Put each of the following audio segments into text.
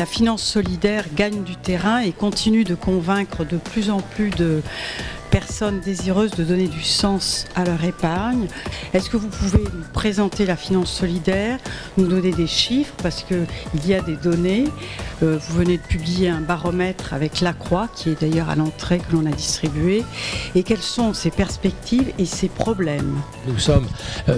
finance solidaire gagne du terrain et continue de convaincre de plus en plus de personnes désireuses de donner du sens à leur épargne. Est-ce que vous pouvez nous présenter la finance solidaire, nous donner des chiffres, parce qu'il y a des données. Vous venez de publier un baromètre avec La Croix, qui est d'ailleurs à l'entrée, que l'on a distribué. Et quelles sont ses perspectives et ses problèmes? Nous sommes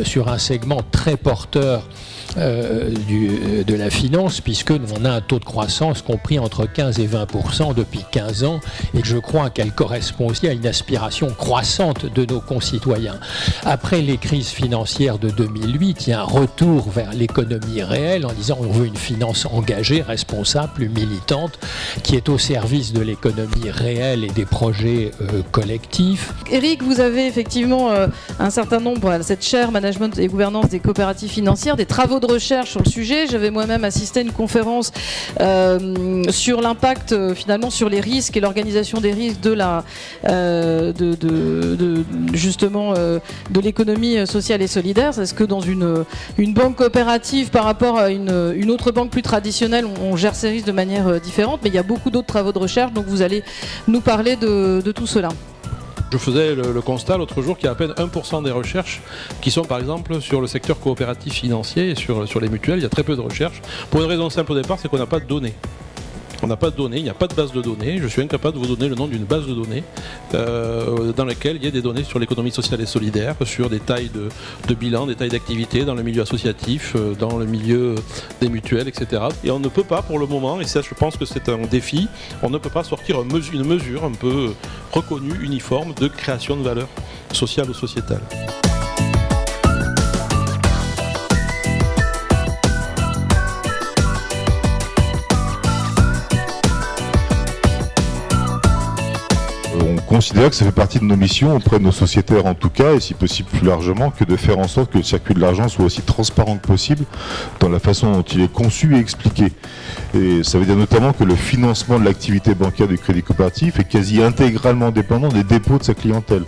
sur un segment très porteur de la finance, puisque on a un taux de croissance compris entre 15 et 20% depuis 15 ans, et je crois qu'elle correspond aussi à une aspiration croissante de nos concitoyens. Après les crises financières de 2008, il y a un retour vers l'économie réelle en disant on veut une finance engagée, responsable, plus militante, qui est au service de l'économie réelle et des projets collectifs. Éric, vous avez effectivement un certain nombre, à cette chaire management et gouvernance des coopératives financières, des travaux de recherche sur le sujet. J'avais moi-même assisté à une conférence sur l'impact finalement sur les risques et l'organisation des risques de la justement de l'économie sociale et solidaire. Est-ce que dans une banque coopérative par rapport à une autre banque plus traditionnelle, on gère ces risques de manière différente? Mais il y a beaucoup d'autres travaux de recherche, donc vous allez nous parler de tout cela. Je faisais le constat l'autre jour qu'il y a à peine 1% des recherches qui sont par exemple sur le secteur coopératif financier et sur les mutuelles. Il y a très peu de recherches. Pour une raison simple au départ, c'est qu'on n'a pas de données. On n'a pas de données, il n'y a pas de base de données. Je suis incapable de vous donner le nom d'une base de données dans laquelle il y a des données sur l'économie sociale et solidaire, sur des tailles de bilan, des tailles d'activité dans le milieu associatif, dans le milieu des mutuelles, etc. Et on ne peut pas pour le moment, et ça je pense que c'est un défi, on ne peut pas sortir une mesure un peu reconnue, uniforme de création de valeur sociale ou sociétale. On considère que ça fait partie de nos missions auprès de nos sociétaires en tout cas, et si possible plus largement, que de faire en sorte que le circuit de l'argent soit aussi transparent que possible dans la façon dont il est conçu et expliqué. Et ça veut dire notamment que le financement de l'activité bancaire du crédit coopératif est quasi intégralement dépendant des dépôts de sa clientèle.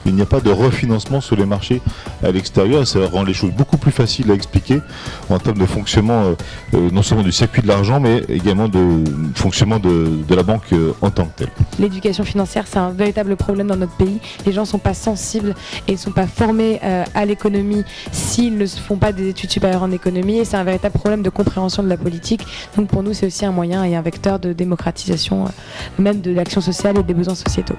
Il n'y a pas de refinancement sur les marchés à l'extérieur, et ça rend les choses beaucoup plus faciles à expliquer en termes de fonctionnement non seulement du circuit de l'argent, mais également de fonctionnement de la banque en tant que telle. L'éducation financière, c'est un véritable problème dans notre pays. Les gens ne sont pas sensibles et ne sont pas formés à l'économie s'ils ne font pas des études supérieures en économie, et c'est un véritable problème de compréhension de la politique. Donc pour nous, c'est aussi un moyen et un vecteur de démocratisation même de l'action sociale et des besoins sociétaux.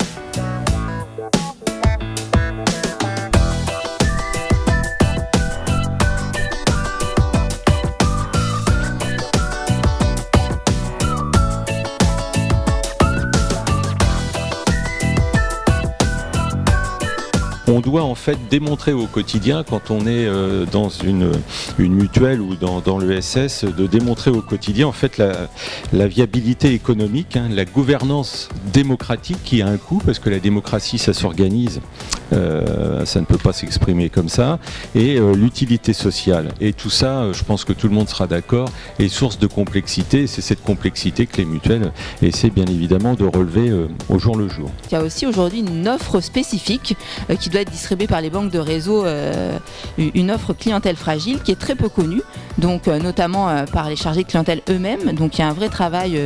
On doit en fait démontrer au quotidien, quand on est dans une mutuelle ou dans l'ESS, de démontrer au quotidien en fait la viabilité économique, la gouvernance démocratique qui a un coût, parce que la démocratie ça s'organise, ça ne peut pas s'exprimer comme ça, et l'utilité sociale. Et tout ça, je pense que tout le monde sera d'accord, est source de complexité, et c'est cette complexité que les mutuelles essaient bien évidemment de relever au jour le jour. Il y a aussi aujourd'hui une offre spécifique qui doit être distribuée par les banques de réseau, une offre clientèle fragile qui est très peu connue, donc notamment par les chargés de clientèle eux-mêmes. Donc il y a un vrai travail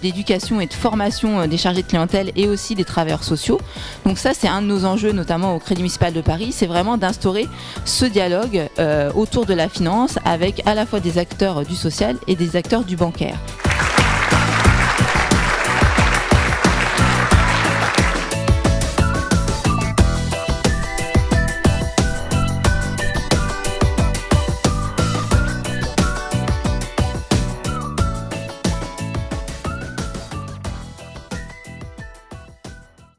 d'éducation et de formation des chargés de clientèle et aussi des travailleurs sociaux. Donc ça, c'est un de nos enjeux, notamment au Crédit Municipal de Paris, c'est vraiment d'instaurer ce dialogue autour de la finance avec à la fois des acteurs du social et des acteurs du bancaire.